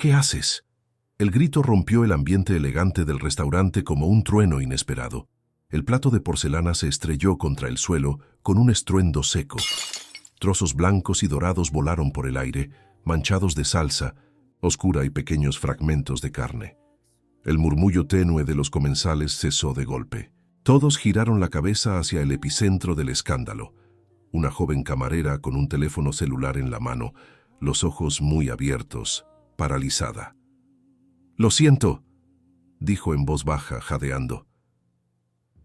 ¿Qué haces? El grito rompió el ambiente elegante del restaurante como un trueno inesperado. El plato de porcelana se estrelló contra el suelo con un estruendo seco. Trozos blancos y dorados volaron por el aire, manchados de salsa oscura y pequeños fragmentos de carne. El murmullo tenue de los comensales cesó de golpe. Todos giraron la cabeza hacia el epicentro del escándalo. Una joven camarera con un teléfono celular en la mano, los ojos muy abiertos, paralizada. «Lo siento», dijo en voz baja, jadeando.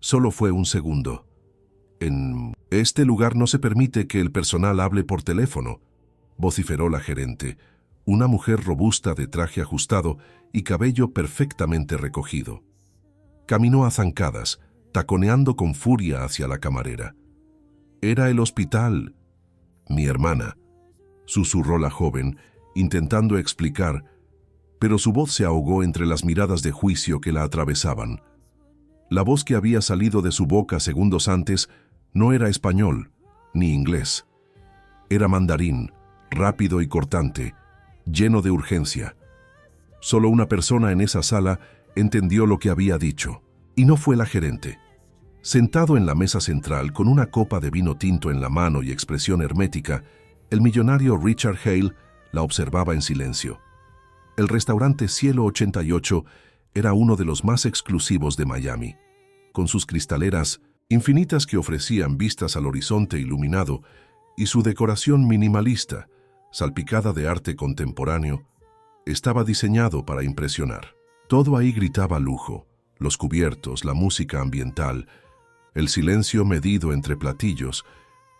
«Solo fue un segundo. En este lugar no se permite que el personal hable por teléfono», vociferó la gerente, una mujer robusta de traje ajustado y cabello perfectamente recogido. Caminó a zancadas, taconeando con furia hacia la camarera. «Era el hospital, mi hermana», susurró la joven, intentando explicar, pero su voz se ahogó entre las miradas de juicio que la atravesaban. La voz que había salido de su boca segundos antes no era español, ni inglés. Era mandarín, rápido y cortante, lleno de urgencia. Solo una persona en esa sala entendió lo que había dicho, y no fue la gerente. Sentado en la mesa central, con una copa de vino tinto en la mano y expresión hermética, el millonario Richard Hale la observaba en silencio. El restaurante Cielo 88 era uno de los más exclusivos de Miami, con sus cristaleras infinitas que ofrecían vistas al horizonte iluminado y su decoración minimalista, salpicada de arte contemporáneo, estaba diseñado para impresionar. Todo ahí gritaba lujo, los cubiertos, la música ambiental, el silencio medido entre platillos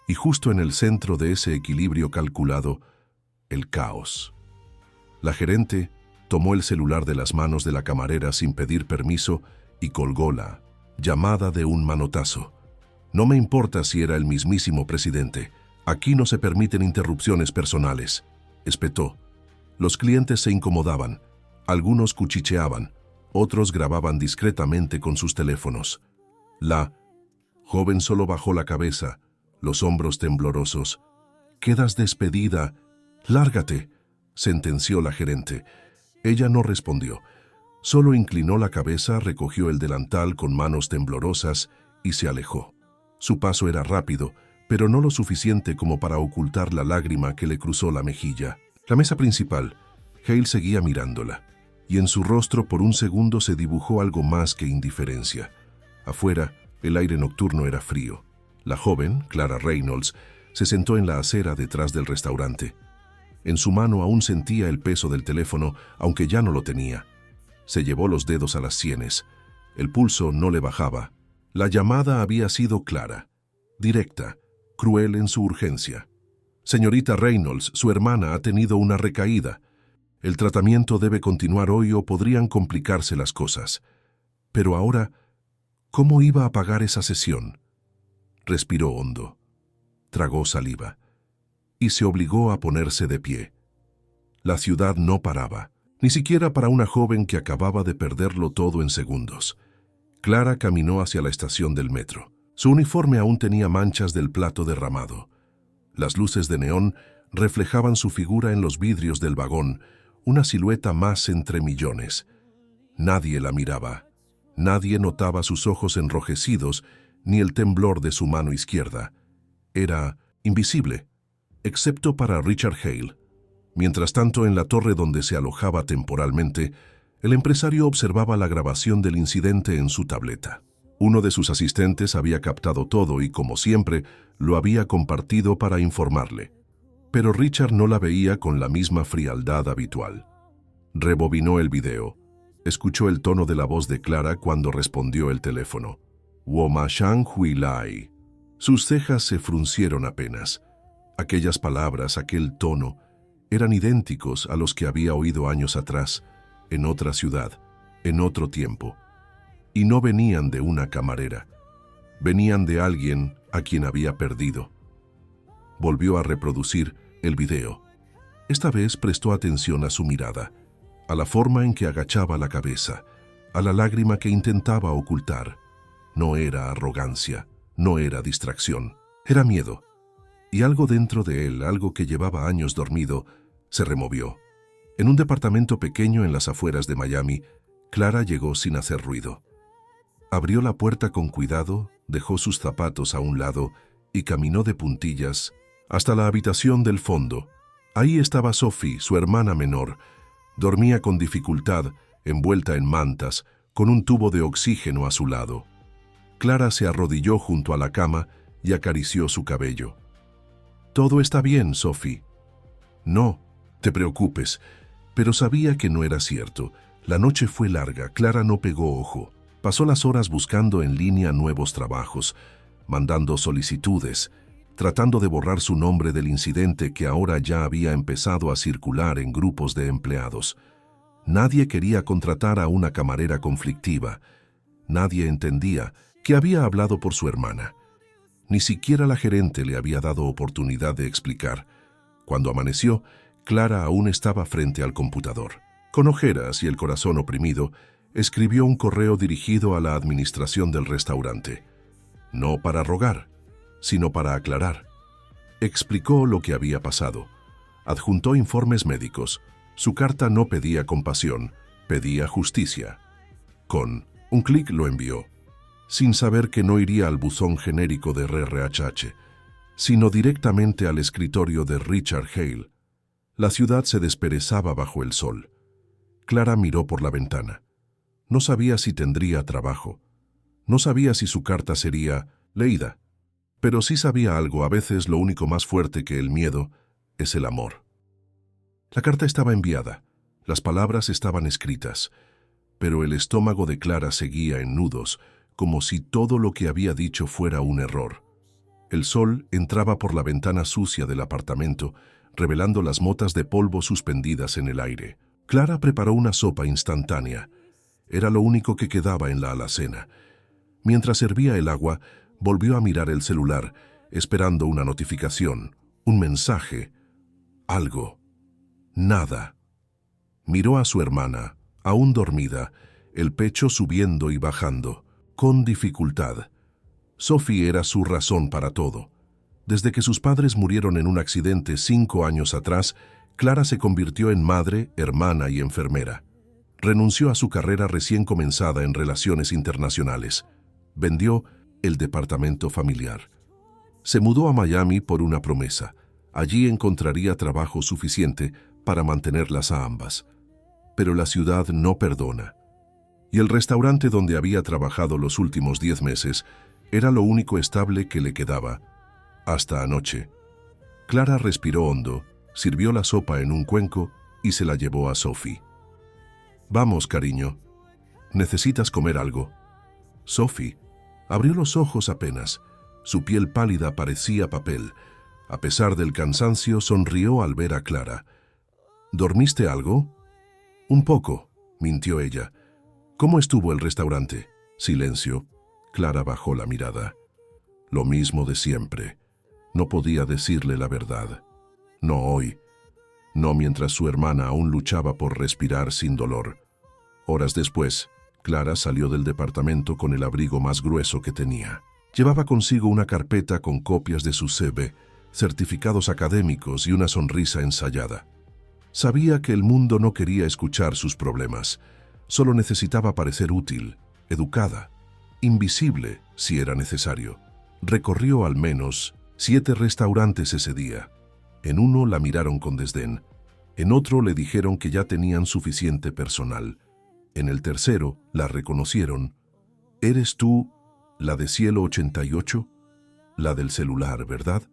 y justo en el centro de ese equilibrio calculado, el caos. La gerente tomó el celular de las manos de la camarera sin pedir permiso y colgó la llamada de un manotazo. «No me importa si era el mismísimo presidente. Aquí no se permiten interrupciones personales», espetó. Los clientes se incomodaban, algunos cuchicheaban, otros grababan discretamente con sus teléfonos. La joven solo bajó la cabeza, los hombros temblorosos. «Quedas despedida. Lárgate», sentenció la gerente. Ella no respondió. Solo inclinó la cabeza, recogió el delantal con manos temblorosas y se alejó. Su paso era rápido, pero no lo suficiente como para ocultar la lágrima que le cruzó la mejilla. La mesa principal, Hale seguía mirándola, y en su rostro por un segundo se dibujó algo más que indiferencia. Afuera, el aire nocturno era frío. La joven, Clara Reynolds, se sentó en la acera detrás del restaurante. En su mano aún sentía el peso del teléfono, aunque ya no lo tenía. Se llevó los dedos a las sienes. El pulso no le bajaba. La llamada había sido clara, directa, cruel en su urgencia. «Señorita Reynolds, su hermana ha tenido una recaída. El tratamiento debe continuar hoy o podrían complicarse las cosas. Pero ahora, ¿cómo iba a pagar esa sesión?» Respiró hondo, tragó saliva y se obligó a ponerse de pie. La ciudad no paraba, ni siquiera para una joven que acababa de perderlo todo en segundos. Clara caminó hacia la estación del metro. Su uniforme aún tenía manchas del plato derramado. Las luces de neón reflejaban su figura en los vidrios del vagón, una silueta más entre millones. Nadie la miraba. Nadie notaba sus ojos enrojecidos ni el temblor de su mano izquierda. Era invisible, excepto para Richard Hale. Mientras tanto, en la torre donde se alojaba temporalmente, el empresario observaba la grabación del incidente en su tableta. Uno de sus asistentes había captado todo y, como siempre, lo había compartido para informarle. Pero Richard no la veía con la misma frialdad habitual. Rebobinó el video. Escuchó el tono de la voz de Clara cuando respondió el teléfono. «Womashang Huilai». Sus cejas se fruncieron apenas. Aquellas palabras, aquel tono, eran idénticos a los que había oído años atrás, en otra ciudad, en otro tiempo. Y no venían de una camarera. Venían de alguien a quien había perdido. Volvió a reproducir el video. Esta vez prestó atención a su mirada, a la forma en que agachaba la cabeza, a la lágrima que intentaba ocultar. No era arrogancia, no era distracción, era miedo. Y algo dentro de él, algo que llevaba años dormido, se removió. En un departamento pequeño en las afueras de Miami, Clara llegó sin hacer ruido. Abrió la puerta con cuidado, dejó sus zapatos a un lado y caminó de puntillas hasta la habitación del fondo. Ahí estaba Sophie, su hermana menor. Dormía con dificultad, envuelta en mantas, con un tubo de oxígeno a su lado. Clara se arrodilló junto a la cama y acarició su cabello. «Todo está bien, Sophie». «No, te preocupes». Pero sabía que no era cierto. La noche fue larga, Clara no pegó ojo. Pasó las horas buscando en línea nuevos trabajos, mandando solicitudes, tratando de borrar su nombre del incidente que ahora ya había empezado a circular en grupos de empleados. Nadie quería contratar a una camarera conflictiva. Nadie entendía que había hablado por su hermana. Ni siquiera la gerente le había dado oportunidad de explicar. Cuando amaneció, Clara aún estaba frente al computador. Con ojeras y el corazón oprimido, escribió un correo dirigido a la administración del restaurante. No para rogar, sino para aclarar. Explicó lo que había pasado. Adjuntó informes médicos. Su carta no pedía compasión, pedía justicia. Con un clic lo envió, sin saber que no iría al buzón genérico de RRHH, sino directamente al escritorio de Richard Hale. La ciudad se desperezaba bajo el sol. Clara miró por la ventana. No sabía si tendría trabajo. No sabía si su carta sería leída. Pero sí sabía algo: a veces lo único más fuerte que el miedo es el amor. La carta estaba enviada. Las palabras estaban escritas. Pero el estómago de Clara seguía en nudos, como si todo lo que había dicho fuera un error. El sol entraba por la ventana sucia del apartamento, revelando las motas de polvo suspendidas en el aire. Clara preparó una sopa instantánea. Era lo único que quedaba en la alacena. Mientras hervía el agua, volvió a mirar el celular, esperando una notificación, un mensaje, algo. Nada. Miró a su hermana, aún dormida, el pecho subiendo y bajando, con dificultad. Sophie era su razón para todo. Desde que sus padres murieron en un accidente 5 años atrás, Clara se convirtió en madre, hermana y enfermera. Renunció a su carrera recién comenzada en relaciones internacionales. Vendió el departamento familiar. Se mudó a Miami por una promesa. Allí encontraría trabajo suficiente para mantenerlas a ambas. Pero la ciudad no perdona. Y el restaurante donde había trabajado los últimos 10 meses era lo único estable que le quedaba. Hasta anoche. Clara respiró hondo, sirvió la sopa en un cuenco y se la llevó a Sophie. «Vamos, cariño. ¿Necesitas comer algo?» Sophie abrió los ojos apenas. Su piel pálida parecía papel. A pesar del cansancio, sonrió al ver a Clara. «¿Dormiste algo?» «Un poco», mintió ella. «¿Cómo estuvo el restaurante?» Silencio. Clara bajó la mirada. Lo mismo de siempre. No podía decirle la verdad. No hoy. No mientras su hermana aún luchaba por respirar sin dolor. Horas después, Clara salió del departamento con el abrigo más grueso que tenía. Llevaba consigo una carpeta con copias de su CV, certificados académicos y una sonrisa ensayada. Sabía que el mundo no quería escuchar sus problemas. Solo necesitaba parecer útil, educada, invisible si era necesario. Recorrió al menos 7 restaurantes ese día. En uno la miraron con desdén. En otro le dijeron que ya tenían suficiente personal. En el tercero la reconocieron. «¿Eres tú la de Cielo 88? La del celular, ¿verdad?»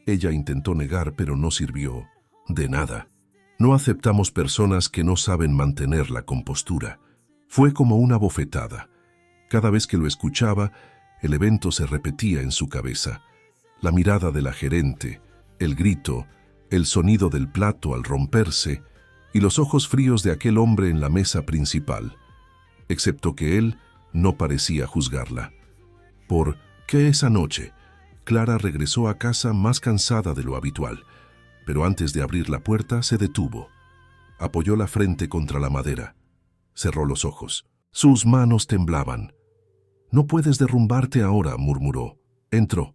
Ella intentó negar, pero no sirvió. De nada. No aceptamos personas que no saben mantener la compostura. Fue como una bofetada. Cada vez que lo escuchaba, el evento se repetía en su cabeza. La mirada de la gerente, el grito, el sonido del plato al romperse y los ojos fríos de aquel hombre en la mesa principal. Excepto que él no parecía juzgarla. ¿Por qué esa noche? Clara regresó a casa más cansada de lo habitual, pero antes de abrir la puerta se detuvo. Apoyó la frente contra la madera. Cerró los ojos. Sus manos temblaban. «No puedes derrumbarte ahora», murmuró. Entró.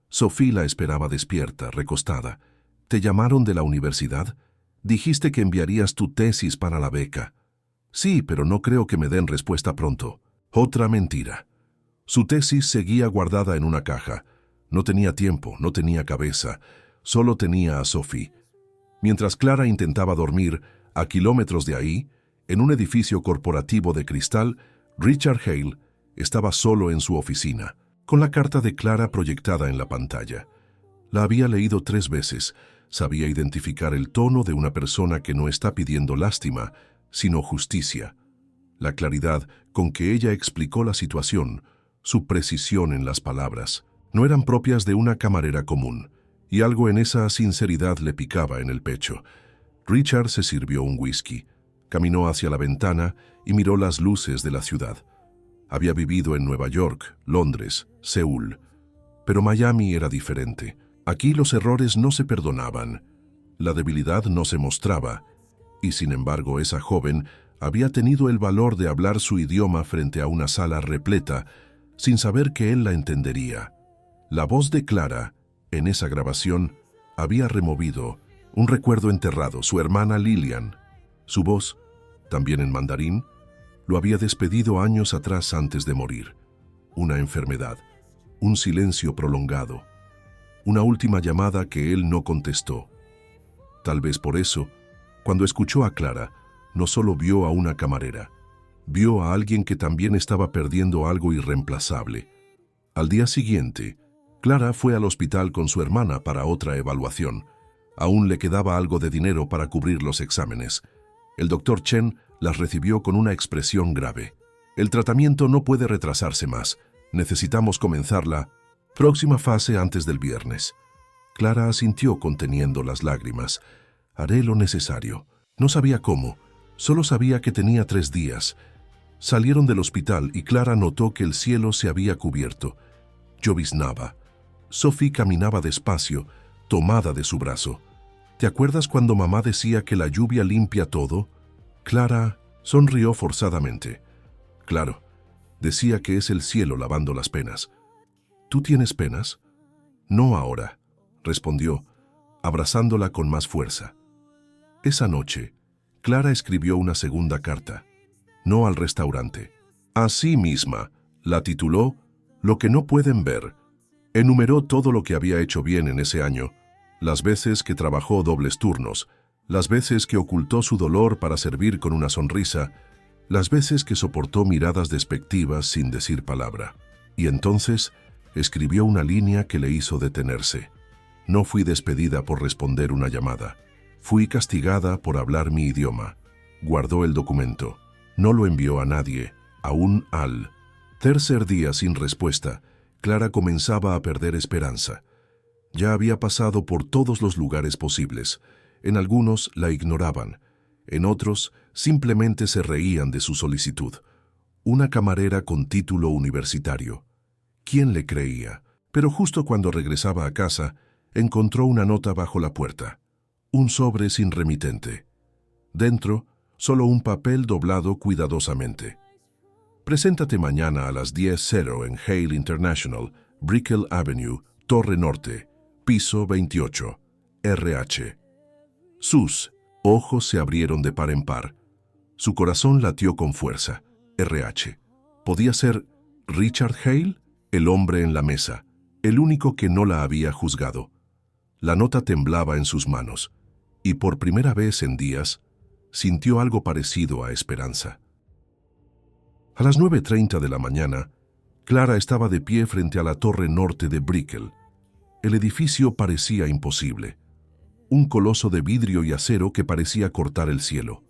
Sophie la esperaba despierta, recostada. «¿Te llamaron de la universidad?» Dijiste que enviarías tu tesis para la beca. Sí, pero no creo que me den respuesta pronto. Otra mentira. Su tesis seguía guardada en una caja. No tenía tiempo, no tenía cabeza, solo tenía a Sophie. Mientras Clara intentaba dormir, a kilómetros de ahí, en un edificio corporativo de cristal, Richard Hale estaba solo en su oficina, con la carta de Clara proyectada en la pantalla. La había leído 3 veces, sabía identificar el tono de una persona que no está pidiendo lástima, sino justicia. La claridad con que ella explicó la situación, su precisión en las palabras, no eran propias de una camarera común, y algo en esa sinceridad le picaba en el pecho. Richard se sirvió un whisky, caminó hacia la ventana y miró las luces de la ciudad. Había vivido en Nueva York, Londres, Seúl, pero Miami era diferente. Aquí los errores no se perdonaban, la debilidad no se mostraba, y sin embargo esa joven había tenido el valor de hablar su idioma frente a una sala repleta, sin saber que él la entendería. La voz de Clara, en esa grabación, había removido un recuerdo enterrado, su hermana Lillian. Su voz, también en mandarín, lo había despedido años atrás antes de morir. Una enfermedad, un silencio prolongado, una última llamada que él no contestó. Tal vez por eso, cuando escuchó a Clara, no solo vio a una camarera, vio a alguien que también estaba perdiendo algo irreemplazable. Al día siguiente, Clara fue al hospital con su hermana para otra evaluación. Aún le quedaba algo de dinero para cubrir los exámenes. El doctor Chen las recibió con una expresión grave. El tratamiento no puede retrasarse más. Necesitamos comenzar la próxima fase antes del viernes. Clara asintió conteniendo las lágrimas. Haré lo necesario. No sabía cómo, solo sabía que tenía 3 días. Salieron del hospital y Clara notó que el cielo se había cubierto. Lloviznaba. Sophie caminaba despacio, tomada de su brazo. ¿Te acuerdas cuando mamá decía que la lluvia limpia todo? Clara sonrió forzadamente. Claro, decía que es el cielo lavando las penas. ¿Tú tienes penas? No ahora, respondió, abrazándola con más fuerza. Esa noche, Clara escribió una segunda carta, no al restaurante. A sí misma, la tituló Lo que no pueden ver. Enumeró todo lo que había hecho bien en ese año, las veces que trabajó dobles turnos, las veces que ocultó su dolor para servir con una sonrisa, las veces que soportó miradas despectivas sin decir palabra. Y entonces escribió una línea que le hizo detenerse. No fui despedida por responder una llamada. Fui castigada por hablar mi idioma. Guardó el documento. No lo envió a nadie, aún al tercer día sin respuesta. Clara comenzaba a perder esperanza. Ya había pasado por todos los lugares posibles. En algunos la ignoraban. En otros simplemente se reían de su solicitud. Una camarera con título universitario. ¿Quién le creía? Pero justo cuando regresaba a casa, encontró una nota bajo la puerta. Un sobre sin remitente. Dentro, solo un papel doblado cuidadosamente. Preséntate mañana a las 10:00 en Hale International, Brickell Avenue, Torre Norte, piso 28, RH. Sus ojos se abrieron de par en par. Su corazón latió con fuerza. RH. ¿Podía ser Richard Hale? El hombre en la mesa, el único que no la había juzgado. La nota temblaba en sus manos, y por primera vez en días, sintió algo parecido a esperanza. A las 9:30 de la mañana, Clara estaba de pie frente a la torre norte de Brickell. El edificio parecía imposible. Un coloso de vidrio y acero que parecía cortar el cielo.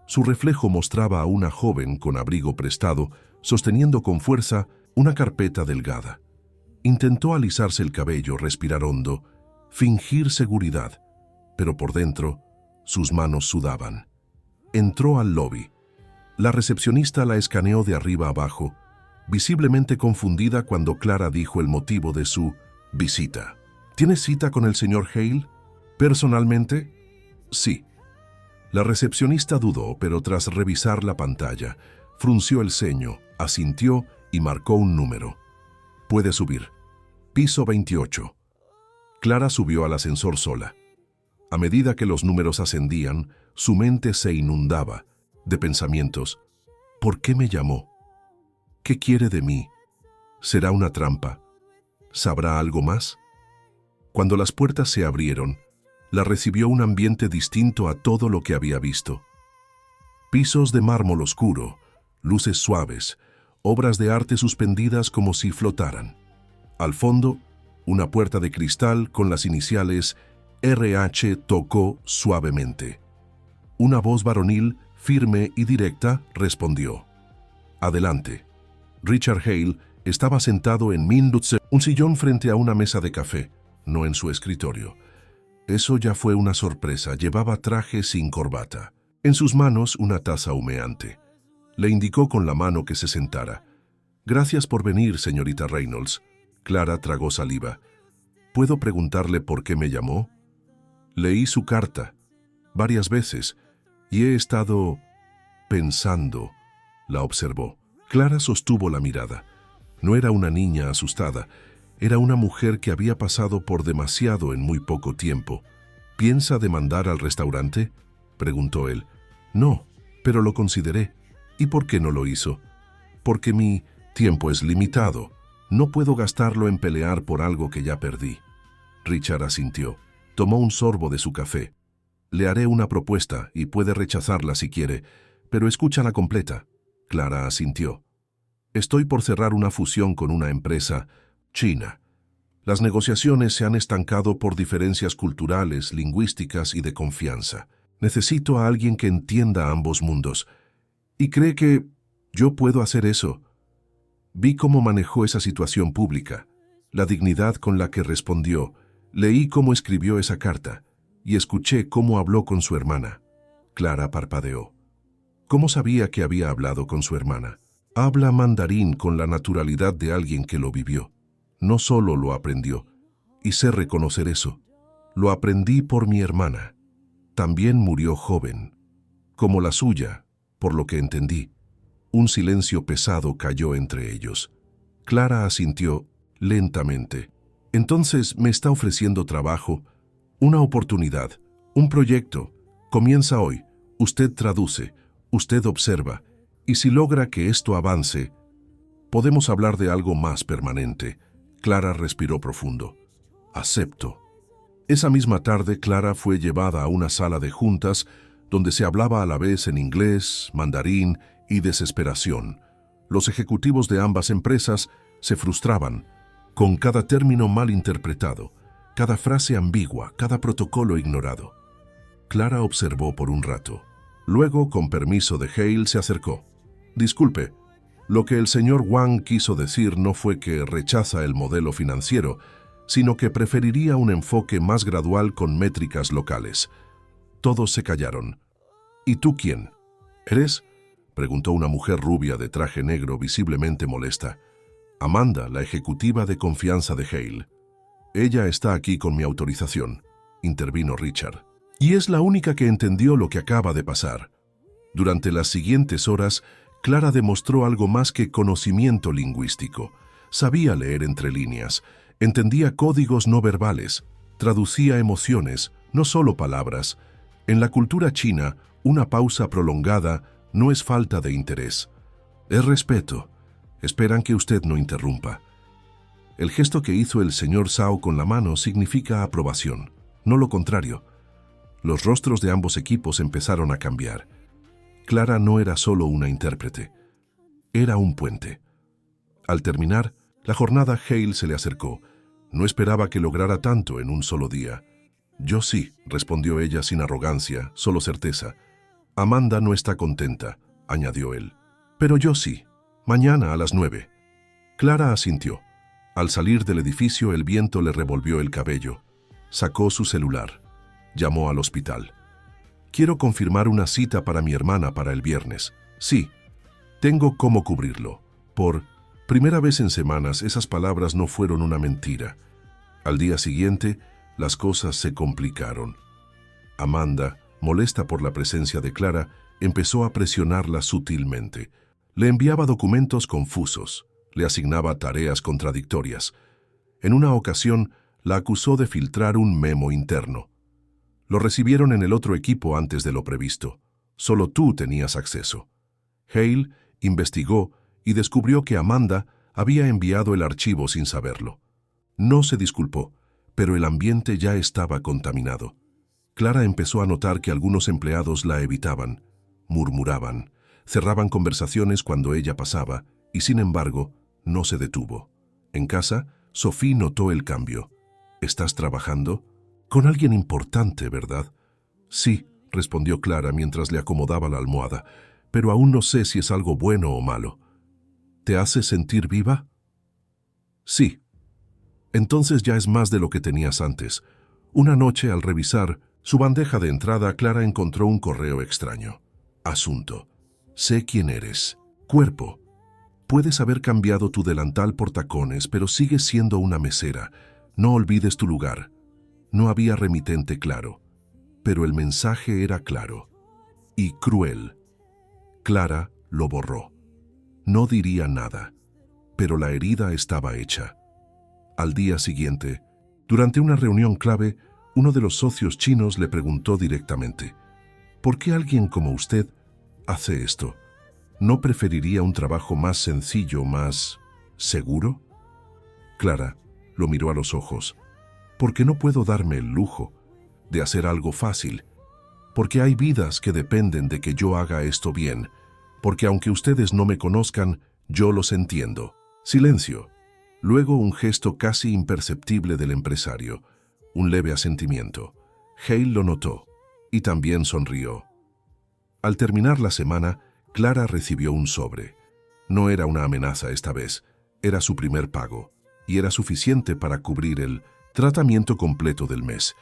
Su reflejo mostraba a una joven con abrigo prestado, sosteniendo con fuerza una carpeta delgada. Intentó alisarse el cabello, respirar hondo, fingir seguridad, pero por dentro, sus manos sudaban. Entró al lobby. La recepcionista la escaneó de arriba abajo, visiblemente confundida cuando Clara dijo el motivo de su visita. ¿Tienes cita con el señor Hale? ¿Personalmente? Sí. La recepcionista dudó, pero tras revisar la pantalla, frunció el ceño, asintió y marcó un número. Puede subir. Piso 28. Clara subió al ascensor sola. A medida que los números ascendían, su mente se inundaba de pensamientos. ¿Por qué me llamó? ¿Qué quiere de mí? ¿Será una trampa? ¿Sabrá algo más? Cuando las puertas se abrieron, la recibió un ambiente distinto a todo lo que había visto. Pisos de mármol oscuro, luces suaves, obras de arte suspendidas como si flotaran. Al fondo, una puerta de cristal con las iniciales RH tocó suavemente. Una voz varonil, firme y directa, respondió. Adelante. Richard Hale estaba sentado en un sillón frente a una mesa de café, no en su escritorio. Eso ya fue una sorpresa. Llevaba traje sin corbata. En sus manos una taza humeante. Le indicó con la mano que se sentara. Gracias por venir, señorita Reynolds. Clara tragó saliva. ¿Puedo preguntarle por qué me llamó? Leí su carta varias veces y he estado pensando. La observó. Clara sostuvo la mirada. No era una niña asustada. Era una mujer que había pasado por demasiado en muy poco tiempo. ¿Piensa demandar al restaurante?, preguntó él. No, pero lo consideré. ¿Y por qué no lo hizo? Porque mi tiempo es limitado. No puedo gastarlo en pelear por algo que ya perdí. Richard asintió. Tomó un sorbo de su café. Le haré una propuesta y puede rechazarla si quiere, pero escúchala completa. Clara asintió. Estoy por cerrar una fusión con una empresa china. Las negociaciones se han estancado por diferencias culturales, lingüísticas y de confianza. Necesito a alguien que entienda ambos mundos. ¿Y cree que yo puedo hacer eso? Vi cómo manejó esa situación pública, la dignidad con la que respondió. Leí cómo escribió esa carta y escuché cómo habló con su hermana. Clara parpadeó. ¿Cómo sabía que había hablado con su hermana? Habla mandarín con la naturalidad de alguien que lo vivió. No solo lo aprendió, y sé reconocer eso. Lo aprendí por mi hermana. También murió joven, como la suya, por lo que entendí. Un silencio pesado cayó entre ellos. Clara asintió lentamente. Entonces me está ofreciendo trabajo, una oportunidad, un proyecto. Comienza hoy. Usted traduce, usted observa, y si logra que esto avance, podemos hablar de algo más permanente. Clara respiró profundo. Acepto. Esa misma tarde, Clara fue llevada a una sala de juntas donde se hablaba a la vez en inglés, mandarín y desesperación. Los ejecutivos de ambas empresas se frustraban con cada término mal interpretado, cada frase ambigua, cada protocolo ignorado. Clara observó por un rato. Luego, con permiso de Hale, se acercó. Disculpe, lo que el señor Wang quiso decir no fue que rechaza el modelo financiero, sino que preferiría un enfoque más gradual con métricas locales. Todos se callaron. ¿Y tú quién? ¿Eres?, preguntó una mujer rubia de traje negro visiblemente molesta. Amanda, la ejecutiva de confianza de Hale. Ella está aquí con mi autorización, intervino Richard. Y es la única que entendió lo que acaba de pasar. Durante las siguientes horas, Clara demostró algo más que conocimiento lingüístico. Sabía leer entre líneas, entendía códigos no verbales, traducía emociones, no solo palabras. En la cultura china, una pausa prolongada no es falta de interés. Es respeto. Esperan que usted no interrumpa. El gesto que hizo el señor Zhao con la mano significa aprobación, no lo contrario. Los rostros de ambos equipos empezaron a cambiar. Clara no era solo una intérprete, era un puente. Al terminar la jornada, Hale se le acercó. No esperaba que lograra tanto en un solo día. Yo sí, respondió ella sin arrogancia, solo certeza. Amanda no está contenta, añadió él. Pero yo sí. Mañana a las 9. Clara asintió. Al salir del edificio, el viento le revolvió el cabello. Sacó su celular. Llamó al hospital. Quiero confirmar una cita para mi hermana para el viernes. Sí, tengo cómo cubrirlo. Por primera vez en semanas, esas palabras no fueron una mentira. Al día siguiente, las cosas se complicaron. Amanda, molesta por la presencia de Clara, empezó a presionarla sutilmente. Le enviaba documentos confusos, le asignaba tareas contradictorias. En una ocasión, la acusó de filtrar un memo interno. Lo recibieron en el otro equipo antes de lo previsto. Solo tú tenías acceso. Hale investigó y descubrió que Amanda había enviado el archivo sin saberlo. No se disculpó, pero el ambiente ya estaba contaminado. Clara empezó a notar que algunos empleados la evitaban, murmuraban, cerraban conversaciones cuando ella pasaba y, sin embargo, no se detuvo. En casa, Sophie notó el cambio. ¿Estás trabajando? Con alguien importante, ¿verdad? Sí, respondió Clara mientras le acomodaba la almohada, pero aún no sé si es algo bueno o malo. ¿Te hace sentir viva? Sí. Entonces ya es más de lo que tenías antes. Una noche, al revisar su bandeja de entrada, Clara encontró un correo extraño. Asunto. Sé quién eres. Cuerpo. Puedes haber cambiado tu delantal por tacones, pero sigues siendo una mesera. No olvides tu lugar. No había remitente claro, pero el mensaje era claro y cruel. Clara lo borró. No diría nada, pero la herida estaba hecha. Al día siguiente, durante una reunión clave, uno de los socios chinos le preguntó directamente: ¿por qué alguien como usted hace esto? ¿No preferiría un trabajo más sencillo, más seguro? Clara lo miró a los ojos. Porque no puedo darme el lujo de hacer algo fácil. Porque hay vidas que dependen de que yo haga esto bien. Porque aunque ustedes no me conozcan, yo los entiendo. Silencio. Luego un gesto casi imperceptible del empresario. Un leve asentimiento. Hale lo notó y también sonrió. Al terminar la semana, Clara recibió un sobre. No era una amenaza esta vez, era su primer pago, y era suficiente para cubrir el tratamiento completo del mes.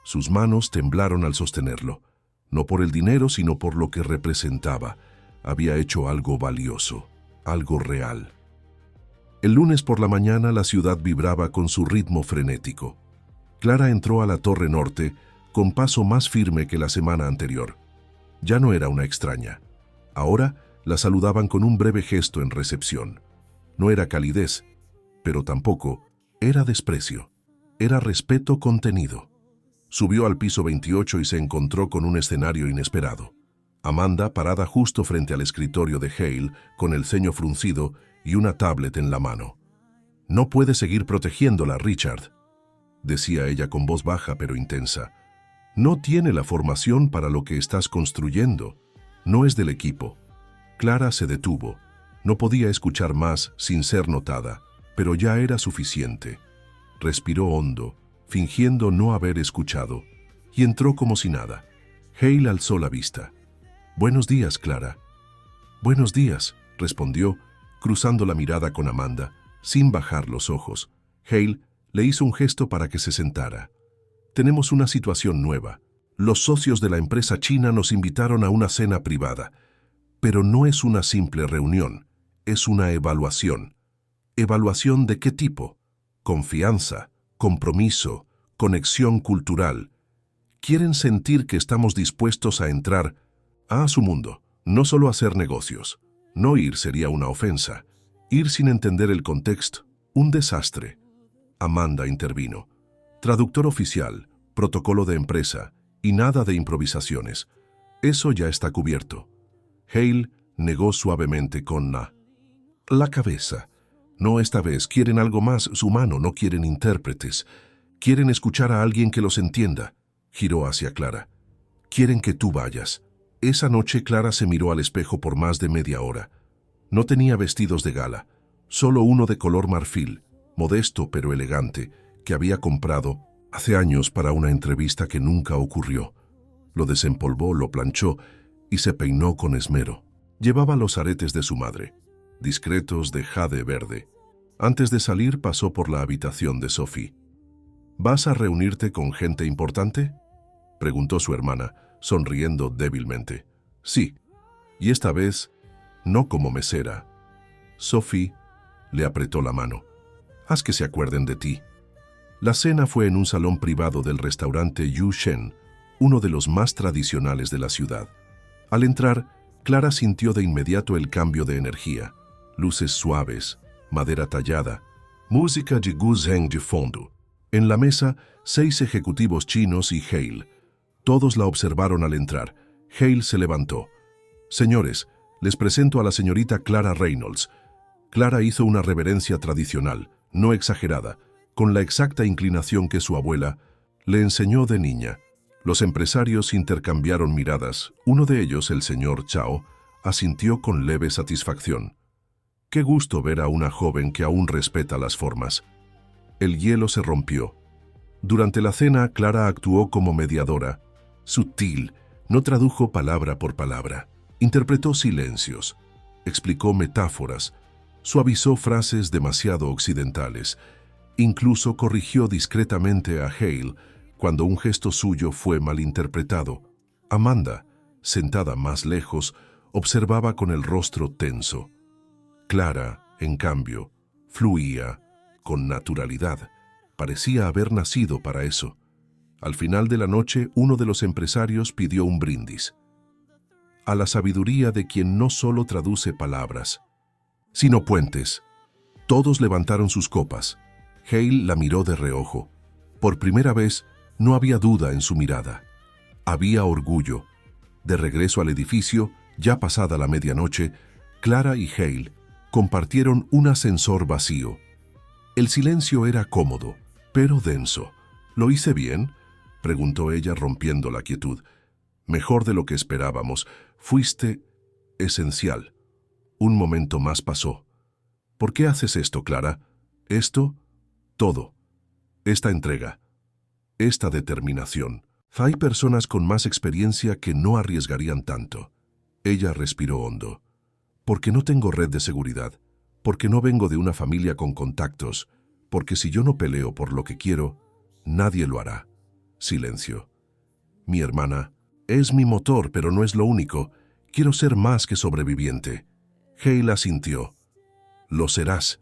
Sus manos temblaron al sostenerlo, no por el dinero, sino por lo que representaba. Había hecho algo valioso, algo real. El lunes por la mañana la ciudad vibraba con su ritmo frenético. Clara entró a la Torre Norte con paso más firme que la semana anterior. Ya no era una extraña. Ahora la saludaban con un breve gesto en recepción. No era calidez, pero tampoco era desprecio. Era respeto contenido. Subió al piso 28 y se encontró con un escenario inesperado. Amanda parada justo frente al escritorio de Hale, con el ceño fruncido y una tablet en la mano. «No puedes seguir protegiéndola, Richard», decía ella con voz baja pero intensa. «No tiene la formación para lo que estás construyendo. No es del equipo». Clara se detuvo. No podía escuchar más sin ser notada, pero ya era suficiente. Respiró hondo, fingiendo no haber escuchado, y entró como si nada. Hale alzó la vista. «Buenos días, Clara». «Buenos días», respondió, cruzando la mirada con Amanda, sin bajar los ojos. Hale le hizo un gesto para que se sentara. «Tenemos una situación nueva. Los socios de la empresa china nos invitaron a una cena privada. Pero no es una simple reunión, es una evaluación. ¿Evaluación de qué tipo? Confianza, compromiso, conexión cultural. Quieren sentir que estamos dispuestos a entrar a su mundo, no solo a hacer negocios. No ir sería una ofensa. Ir sin entender el contexto, un desastre». Amanda intervino. «Traductor oficial, protocolo de empresa y nada de improvisaciones. Eso ya está cubierto». Hale negó suavemente con la cabeza. «No, esta vez quieren algo más humano, no quieren intérpretes. Quieren escuchar a alguien que los entienda». Giró hacia Clara. «Quieren que tú vayas». Esa noche Clara se miró al espejo por más de media hora. No tenía vestidos de gala, solo uno de color marfil, modesto pero elegante, que había comprado hace años para una entrevista que nunca ocurrió. Lo desempolvó, lo planchó y se peinó con esmero. Llevaba los aretes de su madre, discretos de jade verde. Antes de salir pasó por la habitación de Sophie. «¿Vas a reunirte con gente importante?», preguntó su hermana, sonriendo débilmente. «Sí, y esta vez no como mesera». Sophie le apretó la mano. «Haz que se acuerden de ti». La cena fue en un salón privado del restaurante Yu Shen, uno de los más tradicionales de la ciudad. Al entrar, Clara sintió de inmediato el cambio de energía. Luces suaves, madera tallada, música de guzheng de fondo. En la mesa, 6 ejecutivos chinos y Hale. Todos la observaron al entrar. Hale se levantó. «Señores, les presento a la señorita Clara Reynolds». Clara hizo una reverencia tradicional, no exagerada, con la exacta inclinación que su abuela le enseñó de niña. Los empresarios intercambiaron miradas. Uno de ellos, el señor Chao, asintió con leve satisfacción. Qué gusto ver a una joven que aún respeta las formas. El hielo se rompió. Durante la cena, Clara actuó como mediadora. Sutil, no tradujo palabra por palabra. Interpretó silencios, explicó metáforas, suavizó frases demasiado occidentales. Incluso corrigió discretamente a Hale cuando un gesto suyo fue malinterpretado. Amanda, sentada más lejos, observaba con el rostro tenso. Clara, en cambio, fluía con naturalidad. Parecía haber nacido para eso. Al final de la noche, uno de los empresarios pidió un brindis. A la sabiduría de quien no solo traduce palabras, sino puentes. Todos levantaron sus copas. Hale la miró de reojo. Por primera vez, no había duda en su mirada. Había orgullo. De regreso al edificio, ya pasada la medianoche, Clara y Hale compartieron un ascensor vacío. El silencio era cómodo, pero denso. ¿Lo hice bien?, preguntó ella rompiendo la quietud. Mejor de lo que esperábamos. Fuiste esencial. Un momento más pasó. ¿Por qué haces esto, Clara? Esto, todo. Esta entrega. Esta determinación. Hay personas con más experiencia que no arriesgarían tanto. Ella respiró hondo. Porque no tengo red de seguridad. Porque no vengo de una familia con contactos. Porque si yo no peleo por lo que quiero, nadie lo hará. Silencio. Mi hermana es mi motor, pero no es lo único. Quiero ser más que sobreviviente. Hale asintió. Lo serás.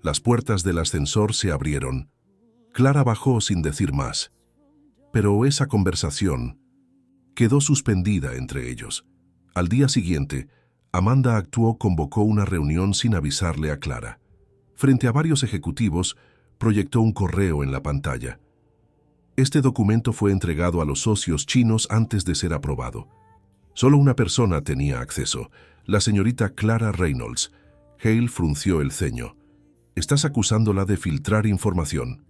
Las puertas del ascensor se abrieron. Clara bajó sin decir más. Pero esa conversación quedó suspendida entre ellos. Al día siguiente, Amanda convocó una reunión sin avisarle a Clara. Frente a varios ejecutivos, proyectó un correo en la pantalla. Este documento fue entregado a los socios chinos antes de ser aprobado. Solo una persona tenía acceso, la señorita Clara Reynolds. Hale frunció el ceño. «Estás acusándola de filtrar información».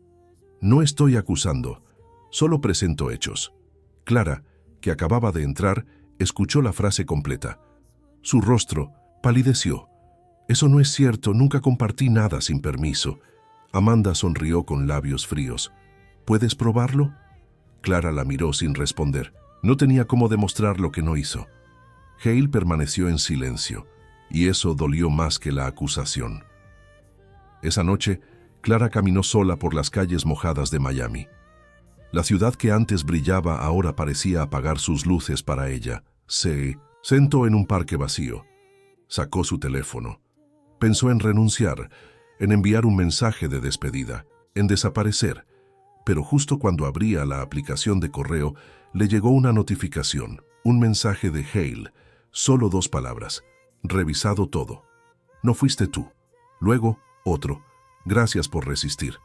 «No estoy acusando, solo presento hechos». Clara, que acababa de entrar, escuchó la frase completa. Su rostro palideció. «Eso no es cierto, nunca compartí nada sin permiso». Amanda sonrió con labios fríos. «¿Puedes probarlo?». Clara la miró sin responder. No tenía cómo demostrar lo que no hizo. Hale permaneció en silencio, y eso dolió más que la acusación. Esa noche, Clara caminó sola por las calles mojadas de Miami. La ciudad que antes brillaba ahora parecía apagar sus luces para ella. Se sentó en un parque vacío. Sacó su teléfono. Pensó en renunciar, en enviar un mensaje de despedida, en desaparecer. Pero justo cuando abría la aplicación de correo, le llegó una notificación, un mensaje de Hale, solo 2 palabras. «Revisado todo. No fuiste tú». Luego, otro. «Gracias por resistir».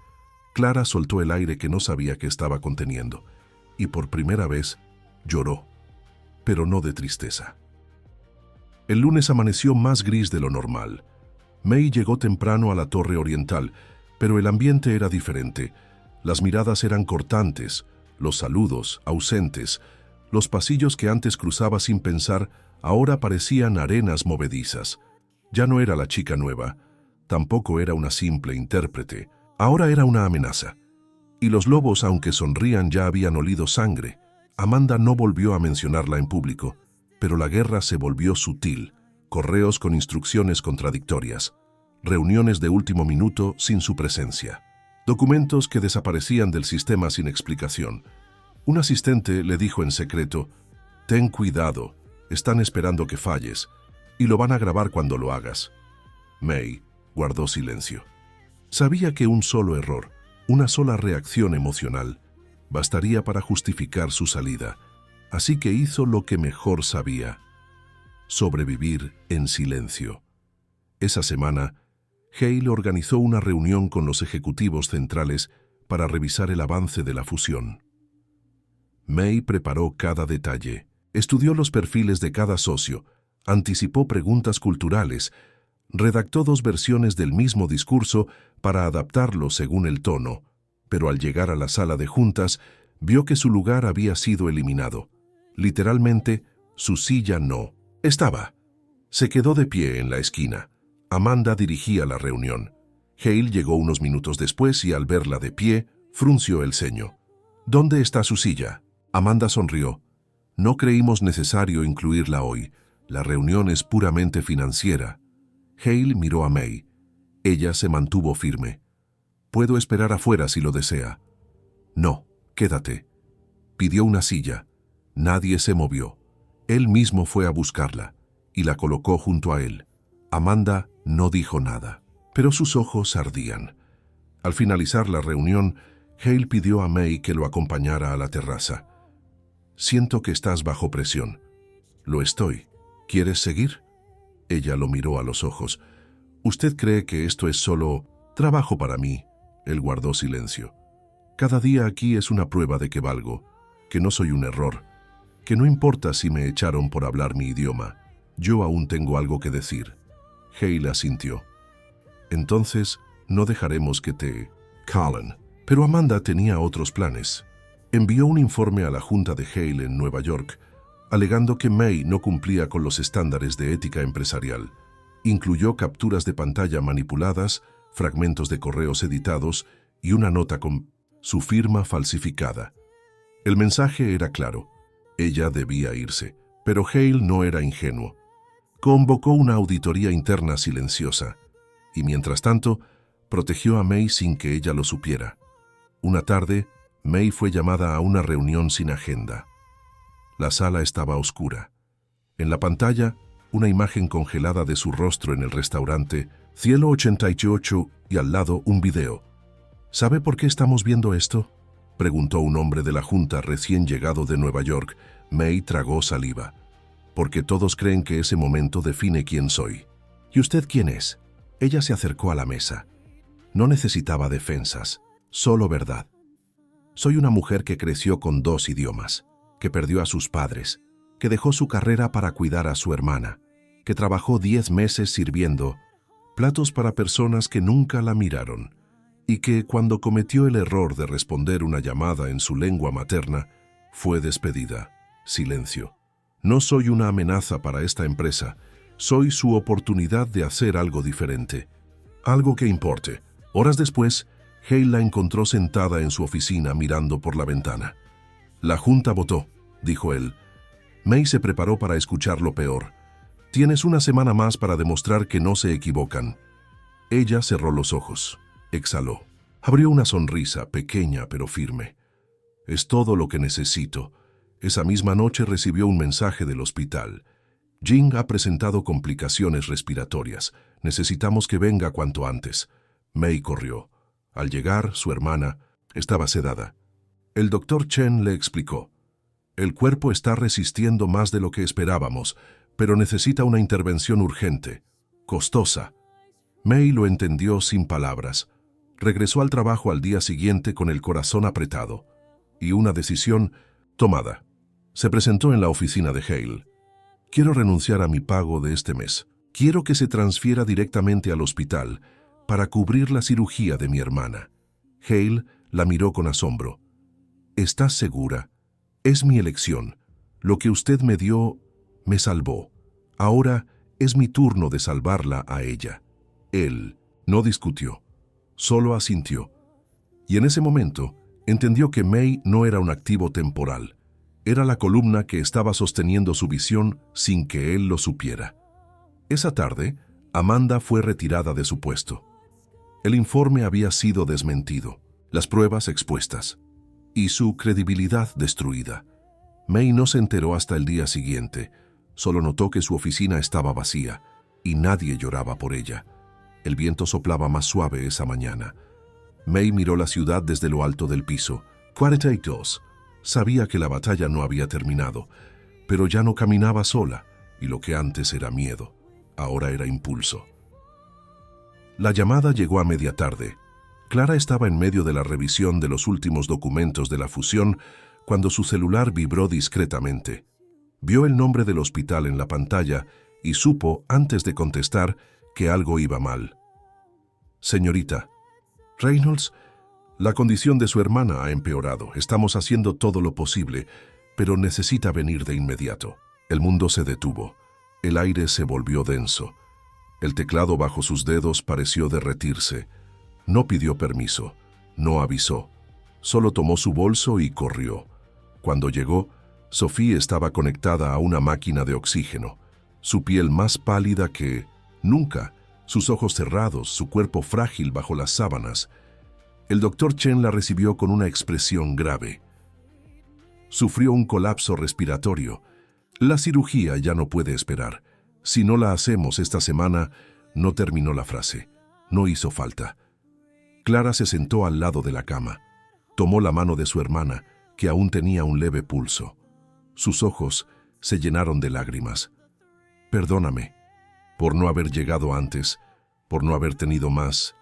Clara soltó el aire que no sabía que estaba conteniendo, y por primera vez lloró, pero no de tristeza. El lunes amaneció más gris de lo normal. May llegó temprano a la Torre Oriental, pero el ambiente era diferente. Las miradas eran cortantes, los saludos ausentes, los pasillos que antes cruzaba sin pensar ahora parecían arenas movedizas. Ya no era la chica nueva, tampoco era una simple intérprete, ahora era una amenaza. Y los lobos, aunque sonrían, ya habían olido sangre. Amanda no volvió a mencionarla en público, pero la guerra se volvió sutil, correos con instrucciones contradictorias, reuniones de último minuto sin su presencia. Documentos que desaparecían del sistema sin explicación. Un asistente le dijo en secreto: «Ten cuidado, están esperando que falles, y lo van a grabar cuando lo hagas». May guardó silencio. Sabía que un solo error, una sola reacción emocional, bastaría para justificar su salida, así que hizo lo que mejor sabía: sobrevivir en silencio. Esa semana, Hale organizó una reunión con los ejecutivos centrales para revisar el avance de la fusión. May preparó cada detalle, estudió los perfiles de cada socio, anticipó preguntas culturales, redactó 2 versiones del mismo discurso para adaptarlo según el tono, pero al llegar a la sala de juntas, vio que su lugar había sido eliminado. Literalmente, su silla no estaba. Se quedó de pie en la esquina. Amanda dirigía la reunión. Hale llegó unos minutos después y al verla de pie, frunció el ceño. ¿Dónde está su silla? Amanda sonrió. No creímos necesario incluirla hoy. La reunión es puramente financiera. Hale miró a May. Ella se mantuvo firme. Puedo esperar afuera si lo desea. No, quédate. Pidió una silla. Nadie se movió. Él mismo fue a buscarla y la colocó junto a él. Amanda no dijo nada, pero sus ojos ardían. Al finalizar la reunión, Hale pidió a May que lo acompañara a la terraza. Siento que estás bajo presión. Lo estoy. ¿Quieres seguir? Ella lo miró a los ojos. ¿Usted cree que esto es solo trabajo para mí? Él guardó silencio. Cada día aquí es una prueba de que valgo, que no soy un error, que no importa si me echaron por hablar mi idioma, yo aún tengo algo que decir. Hale asintió. Entonces, no dejaremos que te calen. Pero Amanda tenía otros planes. Envió un informe a la junta de Hale en Nueva York, alegando que May no cumplía con los estándares de ética empresarial. Incluyó capturas de pantalla manipuladas, fragmentos de correos editados y una nota con su firma falsificada. El mensaje era claro. Ella debía irse, pero Hale no era ingenuo. Convocó una auditoría interna silenciosa y, mientras tanto, protegió a May sin que ella lo supiera. Una tarde, May fue llamada a una reunión sin agenda. La sala estaba oscura. En la pantalla, una imagen congelada de su rostro en el restaurante, Cielo 88, y al lado un video. ¿Sabe por qué estamos viendo esto?, preguntó un hombre de la junta recién llegado de Nueva York. May tragó saliva. Porque todos creen que ese momento define quién soy. ¿Y usted quién es? Ella se acercó a la mesa. No necesitaba defensas, solo verdad. Soy una mujer que creció con 2 idiomas, que perdió a sus padres, que dejó su carrera para cuidar a su hermana, que trabajó 10 meses sirviendo platos para personas que nunca la miraron, y que cuando cometió el error de responder una llamada en su lengua materna, fue despedida. Silencio. No soy una amenaza para esta empresa, soy su oportunidad de hacer algo diferente, algo que importe. Horas después, Hale la encontró sentada en su oficina mirando por la ventana. La junta votó, dijo él. May se preparó para escuchar lo peor. Tienes una semana más para demostrar que no se equivocan. Ella cerró los ojos. Exhaló. Abrió una sonrisa, pequeña pero firme. Es todo lo que necesito. Esa misma noche recibió un mensaje del hospital. Jing ha presentado complicaciones respiratorias. Necesitamos que venga cuanto antes. May corrió. Al llegar, su hermana estaba sedada. El doctor Chen le explicó. El cuerpo está resistiendo más de lo que esperábamos, pero necesita una intervención urgente, costosa. May lo entendió sin palabras. Regresó al trabajo al día siguiente con el corazón apretado y una decisión tomada. Se presentó en la oficina de Hale. Quiero renunciar a mi pago de este mes. Quiero que se transfiera directamente al hospital para cubrir la cirugía de mi hermana. Hale la miró con asombro. ¿Estás segura? Es mi elección. Lo que usted me dio me salvó. Ahora es mi turno de salvarla a ella. Él no discutió, solo asintió. Y en ese momento entendió que May no era un activo temporal. Era la columna que estaba sosteniendo su visión sin que él lo supiera. Esa tarde, Amanda fue retirada de su puesto. El informe había sido desmentido, las pruebas expuestas y su credibilidad destruida. May no se enteró hasta el día siguiente. Solo notó que su oficina estaba vacía y nadie lloraba por ella. El viento soplaba más suave esa mañana. May miró la ciudad desde lo alto del piso. 42. Sabía que la batalla no había terminado, pero ya no caminaba sola, y lo que antes era miedo, ahora era impulso. La llamada llegó a media tarde. Clara estaba en medio de la revisión de los últimos documentos de la fusión cuando su celular vibró discretamente. Vio el nombre del hospital en la pantalla y supo, antes de contestar, que algo iba mal. Señorita Reynolds, la condición de su hermana ha empeorado. Estamos haciendo todo lo posible, pero necesita venir de inmediato. El mundo se detuvo. El aire se volvió denso. El teclado bajo sus dedos pareció derretirse. No pidió permiso, no avisó. Solo tomó su bolso y corrió. Cuando llegó, Sophie estaba conectada a una máquina de oxígeno. Su piel más pálida que nunca, sus ojos cerrados, su cuerpo frágil bajo las sábanas. El doctor Chen la recibió con una expresión grave. Sufrió un colapso respiratorio. La cirugía ya no puede esperar. Si no la hacemos esta semana, no terminó la frase. No hizo falta. Clara se sentó al lado de la cama. Tomó la mano de su hermana, que aún tenía un leve pulso. Sus ojos se llenaron de lágrimas. Perdóname, por no haber llegado antes, por no haber tenido más.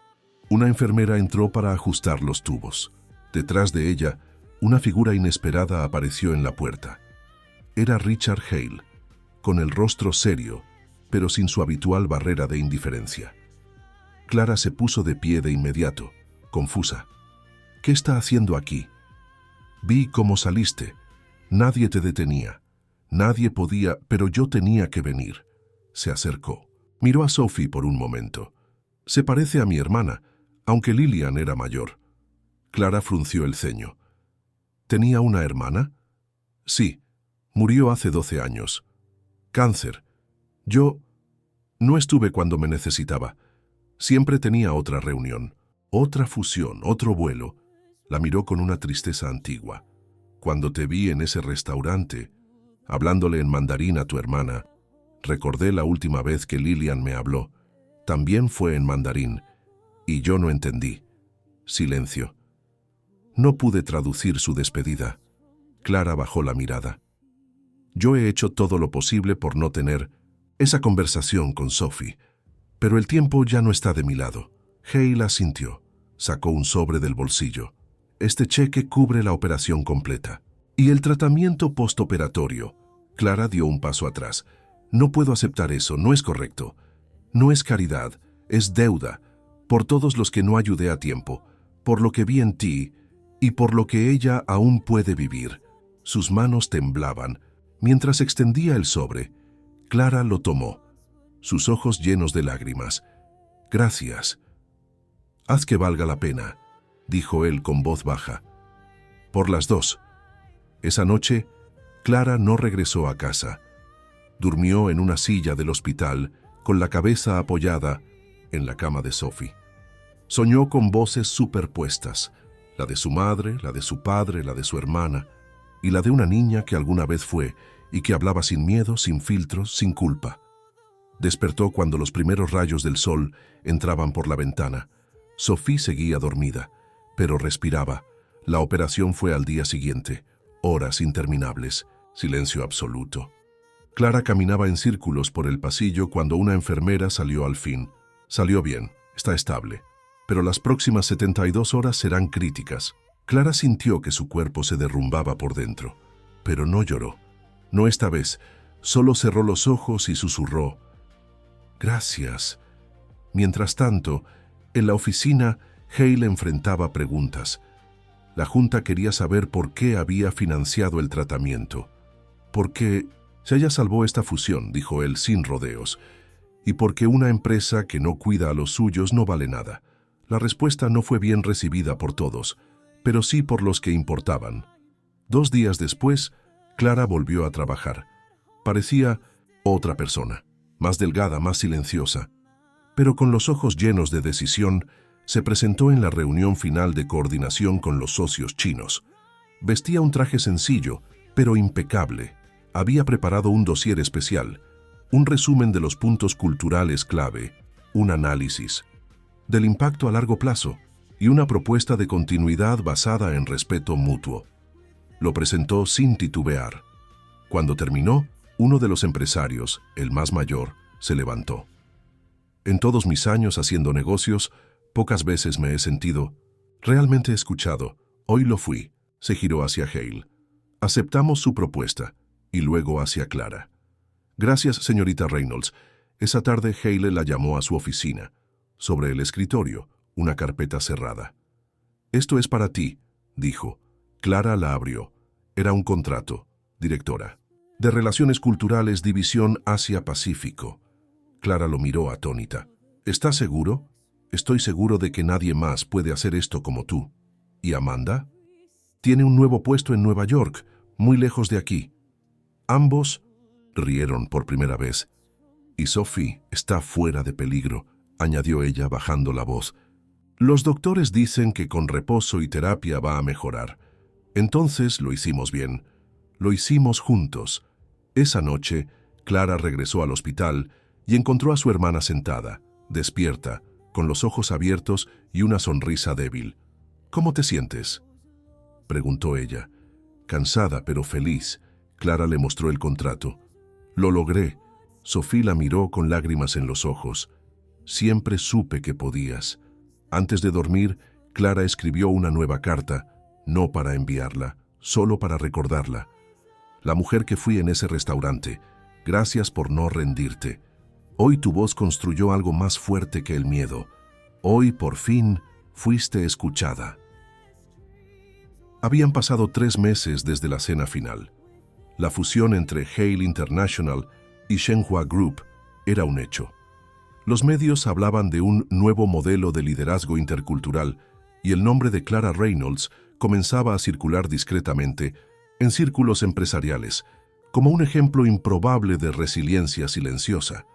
Una enfermera entró para ajustar los tubos. Detrás de ella, una figura inesperada apareció en la puerta. Era Richard Hale, con el rostro serio, pero sin su habitual barrera de indiferencia. Clara se puso de pie de inmediato, confusa. ¿Qué está haciendo aquí? Vi cómo saliste. Nadie te detenía. Nadie podía, pero yo tenía que venir. Se acercó. Miró a Sophie por un momento. Se parece a mi hermana, aunque Lillian era mayor. Clara frunció el ceño. ¿Tenía una hermana? Sí. Murió hace 12 años. Cáncer. Yo no estuve cuando me necesitaba. Siempre tenía otra reunión, otra fusión, otro vuelo. La miró con una tristeza antigua. Cuando te vi en ese restaurante, hablándole en mandarín a tu hermana, recordé la última vez que Lillian me habló. También fue en mandarín, y yo no entendí. Silencio. No pude traducir su despedida. Clara bajó la mirada. Yo he hecho todo lo posible por no tener esa conversación con Sophie, pero el tiempo ya no está de mi lado. Hale asintió. Sacó un sobre del bolsillo. Este cheque cubre la operación completa. Y el tratamiento postoperatorio. Clara dio un paso atrás. No puedo aceptar eso, no es correcto. No es caridad, es deuda, por todos los que no ayudé a tiempo, por lo que vi en ti y por lo que ella aún puede vivir. Sus manos temblaban. Mientras extendía el sobre, Clara lo tomó, sus ojos llenos de lágrimas. Gracias. Haz que valga la pena, dijo él con voz baja. Por las dos. Esa noche, Clara no regresó a casa. Durmió en una silla del hospital, con la cabeza apoyada en la cama de Sophie. Soñó con voces superpuestas, la de su madre, la de su padre, la de su hermana, y la de una niña que alguna vez fue y que hablaba sin miedo, sin filtros, sin culpa. Despertó cuando los primeros rayos del sol entraban por la ventana. Sophie seguía dormida, pero respiraba. La operación fue al día siguiente. Horas interminables, silencio absoluto. Clara caminaba en círculos por el pasillo cuando una enfermera salió al fin. Salió bien, está estable, pero las próximas 72 horas serán críticas. Clara sintió que su cuerpo se derrumbaba por dentro, pero no lloró. No esta vez, solo cerró los ojos y susurró: «Gracias». Mientras tanto, en la oficina, Hale enfrentaba preguntas. La junta quería saber por qué había financiado el tratamiento. «Porque se haya salvó esta fusión», dijo él sin rodeos, «y porque una empresa que no cuida a los suyos no vale nada». La respuesta no fue bien recibida por todos, pero sí por los que importaban. 2 días después, Clara volvió a trabajar. Parecía otra persona, más delgada, más silenciosa, pero con los ojos llenos de decisión, se presentó en la reunión final de coordinación con los socios chinos. Vestía un traje sencillo, pero impecable. Había preparado un dossier especial, un resumen de los puntos culturales clave, un análisis del impacto a largo plazo y una propuesta de continuidad basada en respeto mutuo. Lo presentó sin titubear. Cuando terminó, uno de los empresarios, el más mayor, se levantó. En todos mis años haciendo negocios, pocas veces me he sentido realmente escuchado. Hoy lo fui. Se giró hacia Hale. Aceptamos su propuesta, y luego hacia Clara. Gracias, señorita Reynolds. Esa tarde Hale la llamó a su oficina. Sobre el escritorio, una carpeta cerrada. Esto es para ti, dijo. Clara la abrió. Era un contrato. Directora. De Relaciones Culturales, División Asia-Pacífico. Clara lo miró atónita. ¿Estás seguro? Estoy seguro de que nadie más puede hacer esto como tú. ¿Y Amanda? Tiene un nuevo puesto en Nueva York, muy lejos de aquí. Ambos rieron por primera vez. Y Sophie está fuera de peligro, añadió ella bajando la voz. Los doctores dicen que con reposo y terapia va a mejorar. Entonces lo hicimos bien. Lo hicimos juntos. Esa noche, Clara regresó al hospital y encontró a su hermana sentada, despierta, con los ojos abiertos y una sonrisa débil. ¿Cómo te sientes?, preguntó ella. Cansada pero feliz, Clara le mostró el contrato. Lo logré. Sophie la miró con lágrimas en los ojos. Siempre supe que podías. Antes de dormir, Clara escribió una nueva carta, no para enviarla, solo para recordarla. La mujer que fui en ese restaurante, gracias por no rendirte. Hoy tu voz construyó algo más fuerte que el miedo. Hoy, por fin, fuiste escuchada. Habían pasado 3 meses desde la cena final. La fusión entre Hale International y Shenhua Group era un hecho. Los medios hablaban de un nuevo modelo de liderazgo intercultural y el nombre de Clara Reynolds comenzaba a circular discretamente en círculos empresariales, como un ejemplo improbable de resiliencia silenciosa.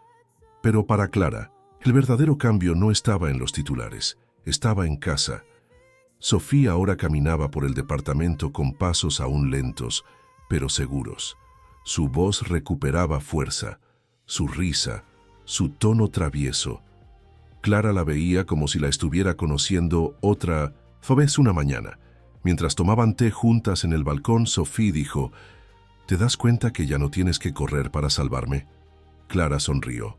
Pero para Clara, el verdadero cambio no estaba en los titulares, estaba en casa. Sophie ahora caminaba por el departamento con pasos aún lentos, pero seguros. Su voz recuperaba fuerza, su risa, su tono travieso. Clara la veía como si la estuviera conociendo otra vez una mañana. Mientras tomaban té juntas en el balcón, Sophie dijo, ¿te das cuenta que ya no tienes que correr para salvarme? Clara sonrió.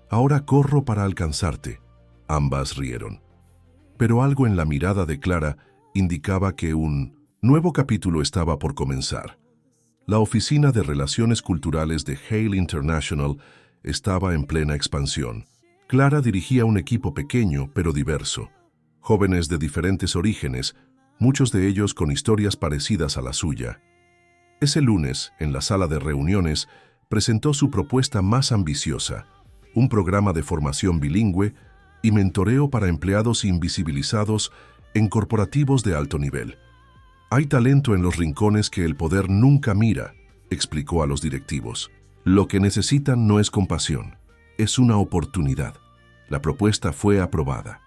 Ahora corro para alcanzarte. Ambas rieron. Pero algo en la mirada de Clara indicaba que un nuevo capítulo estaba por comenzar. La Oficina de Relaciones Culturales de Hale International estaba en plena expansión. Clara dirigía un equipo pequeño pero diverso. Jóvenes de diferentes orígenes, muchos de ellos con historias parecidas a la suya. Ese lunes, en la sala de reuniones, presentó su propuesta más ambiciosa, un programa de formación bilingüe y mentoreo para empleados invisibilizados en corporativos de alto nivel. Hay talento en los rincones que el poder nunca mira, explicó a los directivos. Lo que necesitan no es compasión, es una oportunidad. La propuesta fue aprobada.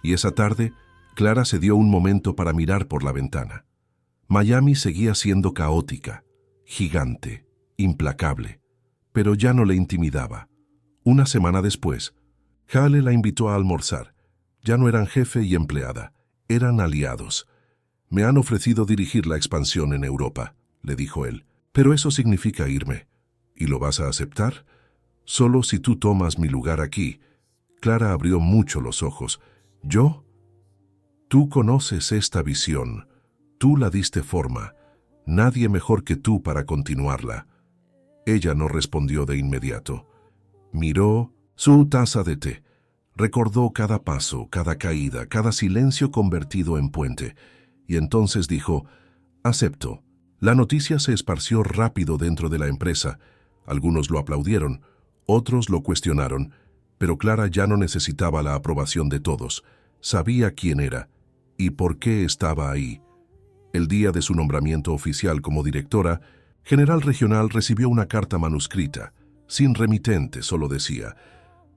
Y esa tarde, Clara se dio un momento para mirar por la ventana. Miami seguía siendo caótica, gigante, implacable, pero ya no le intimidaba. Una semana después, Hale la invitó a almorzar. Ya no eran jefe y empleada, eran aliados. Me han ofrecido dirigir la expansión en Europa, le dijo él, pero eso significa irme. ¿Y lo vas a aceptar? Solo si tú tomas mi lugar aquí. Clara abrió mucho los ojos. ¿Yo? Tú conoces esta visión. Tú la diste forma. Nadie mejor que tú para continuarla. Ella no respondió de inmediato. Miró su taza de té. Recordó cada paso, cada caída, cada silencio convertido en puente. Y entonces dijo, acepto. La noticia se esparció rápido dentro de la empresa. Algunos lo aplaudieron, otros lo cuestionaron, pero Clara ya no necesitaba la aprobación de todos. Sabía quién era y por qué estaba ahí. El día de su nombramiento oficial como directora, General Regional recibió una carta manuscrita, sin remitente, solo decía,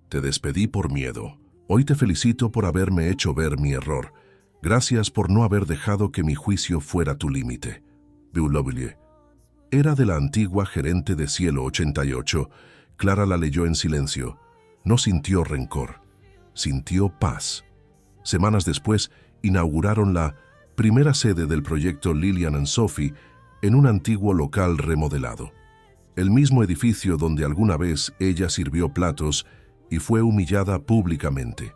te despedí por miedo. Hoy te felicito por haberme hecho ver mi error. Gracias por no haber dejado que mi juicio fuera tu límite. Boulogne. Era de la antigua gerente de Cielo 88. Clara la leyó en silencio. No sintió rencor. Sintió paz. Semanas después, inauguraron la primera sede del proyecto Lillian and Sophie en un antiguo local remodelado. El mismo edificio donde alguna vez ella sirvió platos y fue humillada públicamente.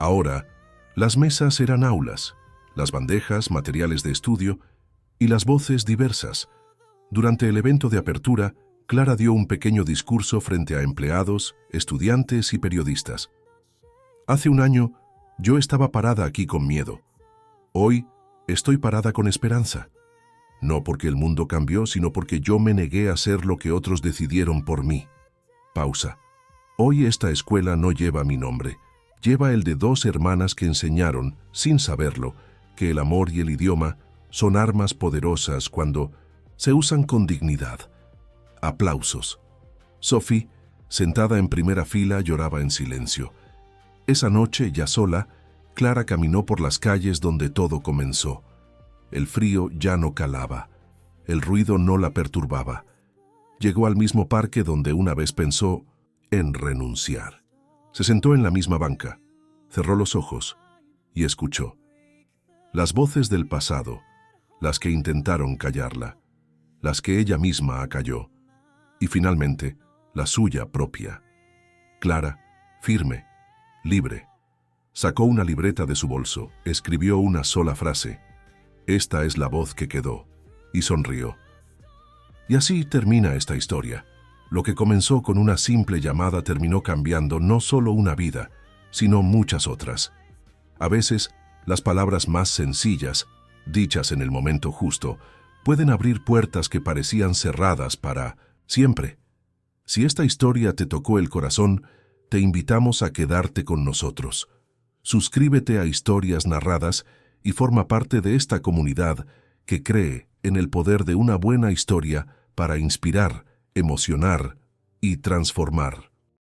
Ahora, las mesas eran aulas, las bandejas, materiales de estudio y las voces diversas, Durante el evento de apertura, Clara dio un pequeño discurso frente a empleados, estudiantes y periodistas. Hace un año, yo estaba parada aquí con miedo. Hoy, estoy parada con esperanza. No porque el mundo cambió, sino porque yo me negué a hacer lo que otros decidieron por mí. Pausa. Hoy esta escuela no lleva mi nombre. Lleva el de 2 hermanas que enseñaron, sin saberlo, que el amor y el idioma son armas poderosas cuando se usan con dignidad. Aplausos. Sophie, sentada en primera fila, lloraba en silencio. Esa noche, ya sola, Clara caminó por las calles donde todo comenzó. El frío ya no calaba. El ruido no la perturbaba. Llegó al mismo parque donde una vez pensó en renunciar. Se sentó en la misma banca, cerró los ojos y escuchó. Las voces del pasado, las que intentaron callarla, las que ella misma acalló, y finalmente la suya propia. Clara, firme, libre. Sacó una libreta de su bolso, escribió una sola frase. Esta es la voz que quedó, y sonrió. Y así termina esta historia. Lo que comenzó con una simple llamada terminó cambiando no solo una vida, sino muchas otras. A veces, las palabras más sencillas, dichas en el momento justo, pueden abrir puertas que parecían cerradas para siempre. Si esta historia te tocó el corazón, te invitamos a quedarte con nosotros. Suscríbete a Historias Narradas y forma parte de esta comunidad que cree en el poder de una buena historia para inspirar, emocionar y transformar.